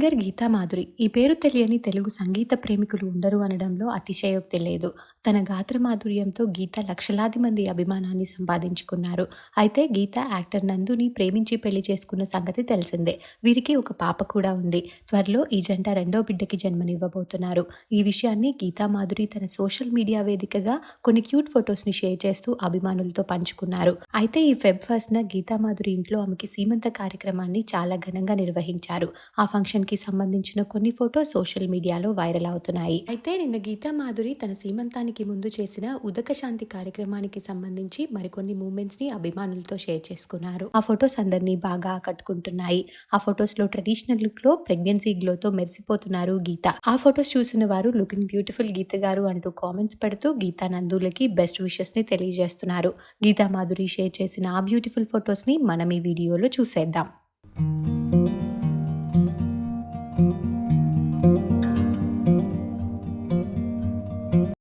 Singer Gita Madhuri. ఈ పేరు తెలియని తెలుగు సంగీత ప్రేమికులు ఉండరు అనడంలో అతిశయోక్తి లేదు. తన గాత్ర మాధుర్యంతో గీత లక్షలాది మంది అభిమానాన్ని సంపాదించుకున్నారు. అయితే గీత యాక్టర్ నందుని ప్రేమించి పెళ్లి చేసుకున్న సంగతి తెలిసిందే. వీరికి ఒక పాప కూడా ఉంది. త్వరలో ఈ జంట రెండో బిడ్డకి జన్మనివ్వబోతున్నారు. ఈ విషయాన్ని గీతా మాధురి తన సోషల్ మీడియా వేదికగా కొన్ని క్యూట్ ఫొటోస్ని షేర్ చేస్తూ అభిమానులతో పంచుకున్నారు. అయితే ఈ ఫెబ్ 1న గీతా మాధురి ఇంట్లో ఆమెకి సీమంత కార్యక్రమాన్ని చాలా ఘనంగా నిర్వహించారు. ఆ ఫంక్షన్‌కి సంబంధించిన కొన్ని ఫోటోస్ సోషల్ మీడియాలో వైరల్ అవుతున్నాయి. అయితే నిన్న గీతా మాధురి తన సీమంతానికి ముందు చేసిన ఉదక శాంతి కార్యక్రమానికి సంబంధించి మరికొన్ని మూమెంట్స్‌ని అభిమానులతో షేర్ చేసుకున్నారు. ఆ ఫోటోస్ అందరినీ బాగా ఆకట్టుకుంటున్నాయి. ఆ ఫోటోస్‌లో ట్రెడిషనల్ లుక్‌లో ప్రెగ్నెన్సీ గ్లోతో మెరిసిపోతున్నారు గీత. ఆ ఫోటోస్ చూసిన వారు లుకింగ్ బ్యూటిఫుల్ గీత గారు అంటూ కామెంట్స్ పెడుతూ గీతా నందులకి బెస్ట్ విషెస్‌ని తెలియజేస్తున్నారు. గీతా మాధురి షేర్ చేసిన ఆ బ్యూటిఫుల్ ఫోటోస్‌ని మనం ఈ వీడియోలో చూసేద్దాం.